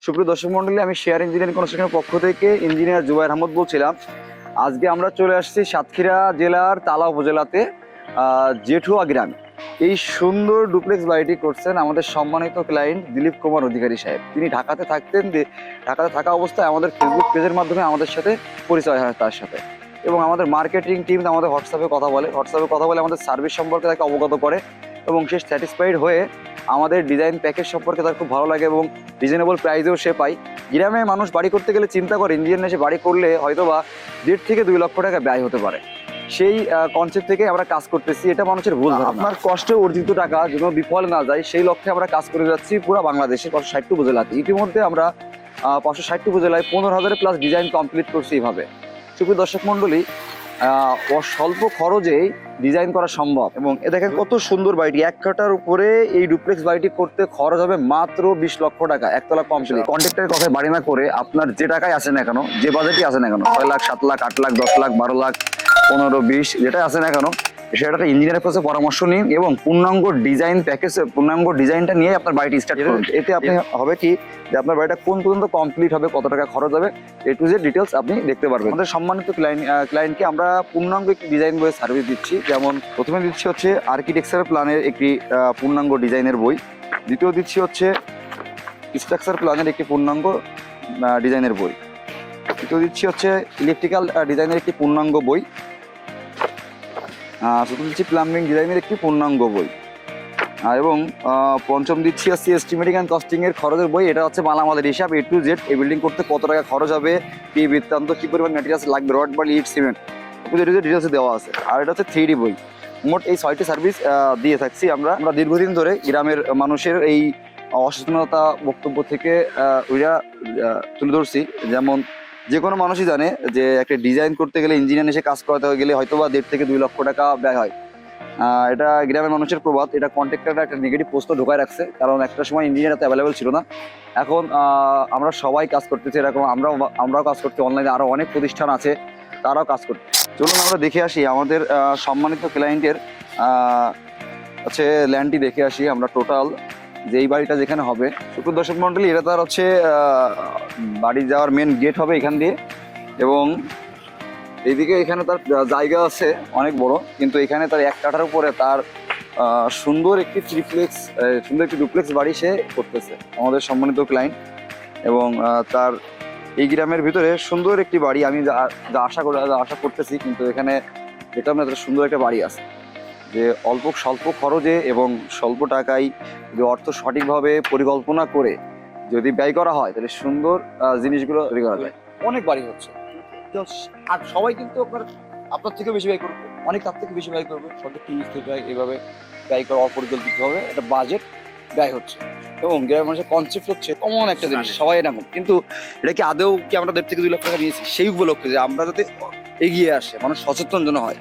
সুপ্রিয় দর্শক মন্ডলী, আমি শেয়ার ইঞ্জিনিয়ারিং কনস্ট্রাকশনের পক্ষ থেকে ইঞ্জিনিয়ার জুবায়ের আহমদ বলছিলাম। আজকে আমরা চলে আসছি সাতক্ষীরা জেলার তালা উপজেলাতে জেঠুয়া গ্রামে। এই সুন্দর ডুপ্লেক্স বাড়িটি করছেন আমাদের সম্মানিত ক্লায়েন্ট দিলীপ কুমার অধিকারী সাহেব। তিনি ঢাকাতে থাকতেন, ঢাকাতে থাকা অবস্থায় আমাদের ফেসবুক পেজের মাধ্যমে আমাদের সাথে পরিচয় হয় তার সাথে, এবং আমাদের মার্কেটিং টিম আমাদের হোয়াটসঅ্যাপে কথা বলে আমাদের সার্ভিস সম্পর্কে তাকে অবগত করে, এবং সে স্যাটিসফাইড হয়ে আমাদের ডিজাইন প্যাকেজ সম্পর্কে তার খুব ভালো লাগে এবং রিজনেবল প্রাইসেও সে পায়। গ্রামে মানুষ বাড়ি করতে গেলে চিন্তা করে ইঞ্জিনিয়ার এসে বাড়ি করলে হয়তো বা 1.5 থেকে 2 লক্ষ টাকা ব্যয় হতে পারে। সেই কনসেপ্ট থেকে আমরা কাজ করতেছি। এটা মানুষের ভুল ধারণা। আপনার কষ্টে অর্জিত টাকা যেন বিফলে না যায় সেই লক্ষ্যে আমরা কাজ করে যাচ্ছি পুরো বাংলাদেশের 560 উপজেলাতে। ইতিমধ্যে আমরা 560 উপজেলায় 15,000+ ডিজাইন কমপ্লিট করছি। এইভাবে সুপ্রিয় দর্শক মণ্ডলী, স্বল্প খরচেই ডিজাইন করা সম্ভব। এবং এ দেখেন কত সুন্দর বাড়িটি, 1 কাঠার উপরে এই ডুপ্লেক্স বাড়িটি করতে খরচ হবে মাত্র 20 লক্ষ টাকা, একতলা কমপ্লিট। কন্ট্রাক্টরের কথায় বাড়ি না করে আপনার যে টাকায় আসে না কেন, যে বাজেটই আসে না কেন, 6 লাখ, 7 লাখ, 8 লাখ, 10 লাখ, 12 লাখ, 15, 20 যেটাই আসে না কেন, সেটা ইঞ্জিনিয়ারের কাছে পরামর্শ নিন এবং পূর্ণাঙ্গ ডিজাইন প্যাকেজ, পূর্ণাঙ্গ ডিজাইনটা নিয়ে আপনার বাড়িটি স্টার্ট করুন। এতে আপনি হবে কি যে আপনার বাড়িটা কোন পর্যন্ত কমপ্লিট হবে, কত টাকা খরচ হবে, এ টু জেড ডিটেলস আপনি দেখতে পারবেন। আমাদের সম্মানিত ক্লায়েন্টকে আমরা পূর্ণাঙ্গ একটি ডিজাইন বইয়ের সার্ভিস দিচ্ছি। যেমন প্রথমে দিচ্ছি হচ্ছে আর্কিটেকচার প্ল্যানের একটি পূর্ণাঙ্গ ডিজাইনের বই, দ্বিতীয় দিচ্ছি হচ্ছে স্ট্রাকচার প্ল্যানের একটি পূর্ণাঙ্গ ডিজাইনের বই, তৃতীয় দিচ্ছি হচ্ছে ইলেকট্রিক্যাল ডিজাইনের একটি পূর্ণাঙ্গ বই, চতুর্থ দিচ্ছি প্লাম্বিং ডিজাইনের একটি পূর্ণাঙ্গ বই, এবং পঞ্চম দিচ্ছি হচ্ছে এস্টিমেটিং অ্যান্ড কস্টিং এর খরচের বই। এটা হচ্ছে মালামালের হিসাব, A to Z, এই বিল্ডিং করতে কত টাকা খরচ হবে, কি বৃত্তান্ত, কি পরিমাণ ম্যাটেরিয়ালস লাগবে, রড বা ইট, সিমেন্ট, ডিটেলস দেওয়া আছে। আর এটা হচ্ছে 3D বই। মোট এই 6টি সার্ভিস দিয়ে থাকছি আমরা দীর্ঘদিন ধরে। গ্রামের মানুষের এই অসচেতনতা বক্তব্য থেকে ওইটা তুলে ধরছি। যেমন যে কোনো মানুষই জানে যে একটা ডিজাইন করতে গেলে, ইঞ্জিনিয়ার এসে কাজ করাতে গেলে হয়তো বা 1.5 থেকে 2 লক্ষ টাকা ব্যয় হয়। এটা গ্রামের মানুষের প্রবাদ। এটা কন্ট্রাক্টররা একটা নেগেটিভ পোস্টও ঢোকায় রাখছে, কারণ একটা সময় ইঞ্জিনিয়ার এত অ্যাভেলেবেল ছিল না। এখন আমরা সবাই কাজ করতেছি এরকম, আমরাও কাজ করতে, অনলাইনে আরও অনেক প্রতিষ্ঠান আছে তারাও কাজ করতে। চলুন আমরা দেখে আসি আমাদের সম্মানিত ক্লায়েন্টের হচ্ছে ল্যান্ডটি দেখে আসি আমরা টোটাল, যে এই বাড়িটা যেখানে হবে। সুপ্রিয় দর্শক মন্ডলী, এটা তার হচ্ছে বাড়ি যাওয়ার মেন গেট হবে এখান দিয়ে, এবং এইদিকে এখানে তার জায়গা আছে অনেক বড়, কিন্তু এখানে তার 1 কাঠার উপরে তার সুন্দর একটি ডুপ্লেক্স বাড়ি সে করতেছে আমাদের সম্মানিত ক্লায়েন্ট। এবং তার এই গ্রামের ভিতরে সুন্দর একটি বাড়ি, আমি যা আশা করতেছি, কিন্তু এখানে দেখলাম না এত সুন্দর একটা বাড়ি আছে, যে স্বল্প খরচে এবং স্বল্প টাকায় যদি অর্থ সঠিকভাবে পরিকল্পনা করে যদি ব্যয় করা হয়, তাহলে সুন্দর জিনিসগুলো তৈরি করা যায়। অনেক বাড়ি হচ্ছে, আর সবাই কিন্তু আপনার থেকে বেশি ব্যয় করবে, অনেক তার থেকে বেশি ব্যয় করবে, সঠিক জিনিস থেকে এইভাবে ব্যয় করা অপরিকল্পিতভাবে একটা বাজেট ব্যয় হচ্ছে। এবং গ্রামের মানুষের কনসেপ্ট হচ্ছে কমন একটা জিনিস, সবাই এরকম, কিন্তু এটা কি আদৌ কি আমরা 1.5 থেকে 2 লক্ষ টাকা নিয়েছি সেই উপলক্ষে যে আমরা যাতে এগিয়ে আসে, মানুষ সচেতন যেন হয়।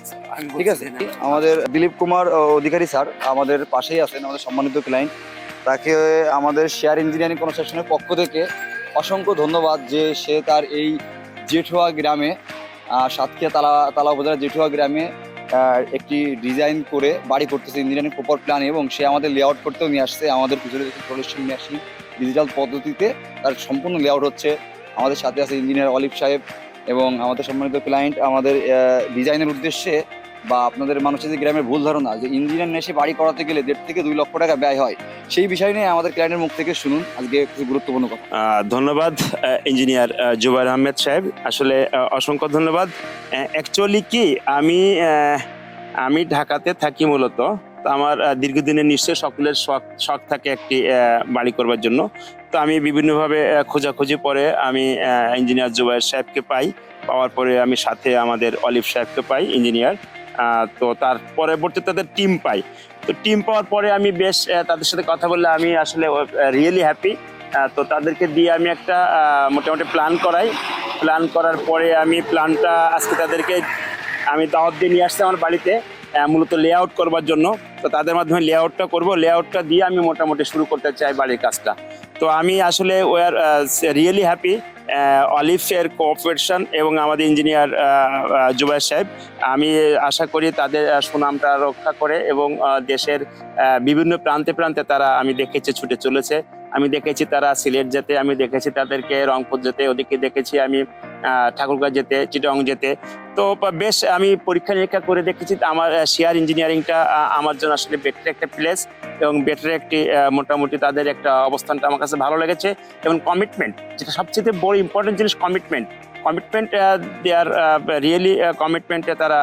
ঠিক আছে, আমাদের দিলীপ কুমার অধিকারী স্যার আমাদের পাশেই আছেন, আমাদের সম্মানিত ক্লায়েন্ট। তাকে আমাদের শেয়ার ইঞ্জিনিয়ারিং কনস্ট্রাকশনের পক্ষ থেকে অসংখ্য ধন্যবাদ যে সে তার এই জেঠুয়া গ্রামে, সাতক্ষীরা তালা উপজেলার জেঠুয়া গ্রামে একটি ডিজাইন করে বাড়ি করতেছে ইঞ্জিনিয়ারিং প্রপার প্ল্যান, এবং সে আমাদের লেআউট করতেও নিয়ে আসছে। আমাদের পিছনে সলিউশন নিয়ে আসি ডিজিটাল পদ্ধতিতে তার সম্পূর্ণ লেআউট হচ্ছে। আমাদের সাথে আছে ইঞ্জিনিয়ার অলিভ সাহেব, এবং আমাদের সম্মানিত ক্লায়েন্ট আমাদের ডিজাইনের উদ্দেশ্যে, বা আপনাদের মানুষের যে গ্রামের ভুল ধারণা যে ইঞ্জিনিয়ার এসে বাড়ি করাতে গেলে 1.5 থেকে 2 লক্ষ টাকা ব্যয় হয়, সেই বিষয় নিয়ে আমাদের ক্লায়েন্টের মুখ থেকে শুনুন আজকে কিছু গুরুত্বপূর্ণ কথা। ধন্যবাদ ইঞ্জিনিয়ার জুবায়ের আহমেদ সাহেব, আসলে অসংখ্য ধন্যবাদ। অ্যাকচুয়ালি কি আমি ঢাকাতে থাকি মূলত, তো আমার দীর্ঘদিনের নিশ্চয় সকলের শখ থাকে একটি বাড়ি করবার জন্য। তো আমি বিভিন্নভাবে খোঁজাখুঁজি পরে আমি ইঞ্জিনিয়ার জুবায়ের সাহেবকে পাওয়ার পরে আমি সাথে আমাদের অলিভ সাহেবকে পাই ইঞ্জিনিয়ার। তো তার পরবর্তীতে তাদের টিম পাই। তো টিম পাওয়ার পরে আমি বেশ তাদের সাথে কথা বললে আমি আসলে রিয়েলি হ্যাপি। তো তাদেরকে দিয়ে আমি একটা মোটামুটি প্ল্যান করার পরে আমি প্ল্যানটা আজকে তাদেরকে আমি দাওয়াত দিয়ে নিয়ে আসছি আমার বাড়িতে, মূলত লেআউট করবার জন্য। তো তাদের মাধ্যমে লেআউটটা দিয়ে আমি মোটামুটি শুরু করতে চাই বাড়ির কাজটা। তো আমি আসলে ওয়ার রিয়েলি হ্যাপি অলিভের কোঅপারেশন এবং আমাদের ইঞ্জিনিয়ার জুবায়ের সাহেব। আমি আশা করি তাদের সুনামটা রক্ষা করে এবং দেশের বিভিন্ন প্রান্তে তারা আমি দেখেছি ছুটে চলেছে আমি দেখেছি তারা সিলেট যেতে, আমি দেখেছি তাদেরকে রংপুর যেতে, ওদিকে দেখেছি আমি ঠাকুরগাঁও যেতে, চিটাগং যেতে। তো বেশ আমি পরীক্ষা নিরীক্ষা করে দেখেছি আমার শেয়ার ইঞ্জিনিয়ারিংটা আমার জন্য আসলে বেটার একটা প্লেস এবং বেটার একটি মোটামুটি তাদের একটা অবস্থানটা আমার কাছে ভালো লেগেছে। এবং কমিটমেন্ট, যেটা সবচেয়ে বড় ইম্পর্টেন্ট জিনিস, কমিটমেন্ট দে আর রিয়েলি কমিটমেন্টে তারা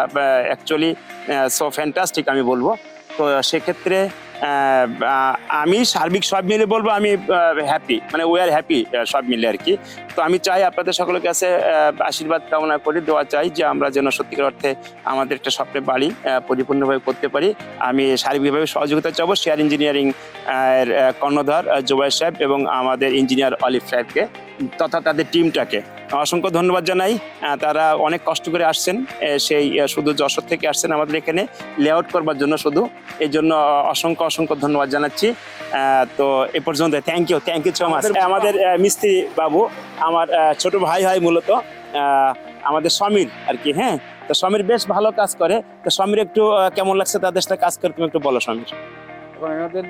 অ্যাকচুয়ালি সো ফ্যান্টাস্টিক আমি বলবো। তো সেক্ষেত্রে আমি সার্বিক সব মিলে বলবো আমি হ্যাপি, মানে উই আর হ্যাপি সব মিলে আর কি। তো আমি চাই আপনাদের সকলের কাছে আশীর্বাদ কামনা করি, দোয়া চাই যে আমরা যেন সত্যিকার অর্থে আমাদের একটা স্বপ্নের বাড়ি পরিপূর্ণভাবে করতে পারি। আমি সার্বিকভাবে সহযোগিতা চাবো শেয়ার ইঞ্জিনিয়ারিং এর কর্ণধার জুবাইর সাহেব এবং আমাদের ইঞ্জিনিয়ার অলিভ সাহেবকে তথা তাদের টিমটাকে অসংখ্য ধন্যবাদ জানাই। তারা অনেক কষ্ট করে আসছেন, সেই শুধু যশোর থেকে আসছেন আমাদের এখানে লেআউট করবার জন্য শুধু, এই জন্য অসংখ্য ধন্যবাদ জানাচ্ছি। তো এ পর্যন্ত থ্যাংক ইউ সো মাচ। আমাদের মিস্ত্রি বাবু আমার ছোট ভাই হয় মূলত, আমাদের সমীর আর কি। হ্যাঁ, তো সমীর বেশ ভালো কাজ করে। তো সমীর একটু কেমন লাগছে তাদের সাথে কাজ করে, তুমি একটু বলো সমীর। এখন এনাদের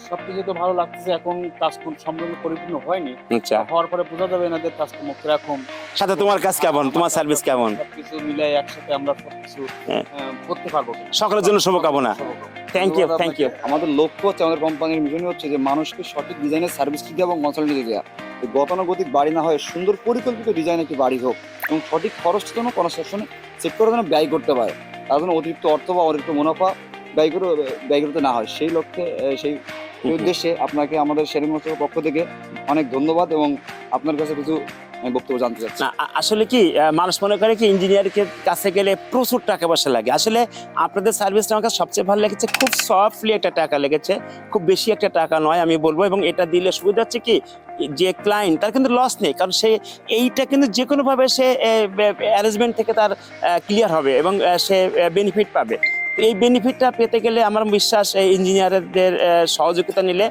সবকিছু তো ভালো লাগতেছে, এখন কাজ সম্পূর্ণ পরিপূর্ণ হয়নি, আচ্ছা, হওয়ার পরে বোঝা যাবে এনাদের কাজকর্ম কিরকম। সাথে তোমার কাজ কেমন, তোমার সার্ভিস কেমন? সবকিছু মিলাই একসাথে আমরা সবকিছু হ্যাঁ। করতে পারবো। সকলের জন্য শুভকামনা। থ্যাংক ইউ আমাদের লক্ষ্য হচ্ছে, আমাদের কোম্পানির মিশনই হচ্ছে যে মানুষকে সঠিক ডিজাইনের সার্ভিস দেওয়া এবং কনসালটেন্সি দেওয়া। গতানুগতিক বাড়ি না হয় সুন্দর পরিকল্পিত ডিজাইন একটি বাড়ি হোক এবং সঠিক খরচটা যেন কনস্ট্রাকশনে সেট করে যেন ব্যয় করতে পারে, তার জন্য অতিরিক্ত অর্থ বা অতিরিক্ত মুনাফা ব্যয় করতে না হয়। সেই লক্ষ্যে সেই উদ্দেশ্যে আপনাকে আমাদের শেয়ারিং মাস্টারের পক্ষ থেকে অনেক ধন্যবাদ এবং আপনার কাছে কিছু বক্তব্য জানতে চাচ্ছি। না, আসলে কি মানুষ মনে করে কি ইঞ্জিনিয়ারের কাছে গেলে প্রচুর টাকা পয়সা লাগে। আসলে আপনাদের সার্ভিসটা আমার কাছে সবচেয়ে ভালো লেগেছে, খুব সফটলি একটা টাকা লেগেছে, খুব বেশি একটা টাকা নয় আমি বলবো। এবং এটা দিলে সুবিধা হচ্ছে কি, যে ক্লায়েন্ট তার কিন্তু লস নেই, কারণ সে এইটা কিন্তু যে কোনোভাবে সে অ্যারেঞ্জমেন্ট থেকে তার ক্লিয়ার হবে এবং সে বেনিফিট পাবে। এই বেনিফিটটা পেতে গেলে আমার বিশ্বাস ইঞ্জিনিয়ারদের সহযোগিতা নিলে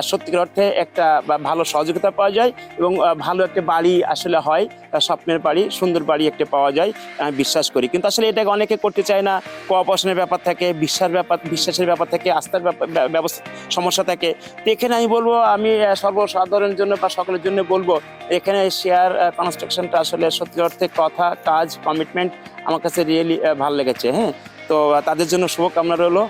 সত্যিকার অর্থে একটা ভালো সহযোগিতা পাওয়া যায় এবং ভালো একটা বাড়ি আসলে হয়, স্বপ্নের বাড়ি, সুন্দর বাড়ি একটা পাওয়া যায় আমি বিশ্বাস করি। কিন্তু আসলে এটাকে অনেকে করতে চায় না, কোঅপারেশনের ব্যাপার থাকে, বিশ্বাসের ব্যাপার থাকে, আস্থার ব্যবস্থা সমস্যা থাকে। তো এখানে আমি বলবো, আমি সর্বসাধারণের জন্য বা সকলের জন্য বলবো, এখানে শেয়ার কনস্ট্রাকশনটা আসলে সত্যি অর্থে কথা, কাজ, কমিটমেন্ট আমার কাছে রিয়েলি ভালো লেগেছে। হ্যাঁ, তো তাদের জন্য শুভকামনা রইলো।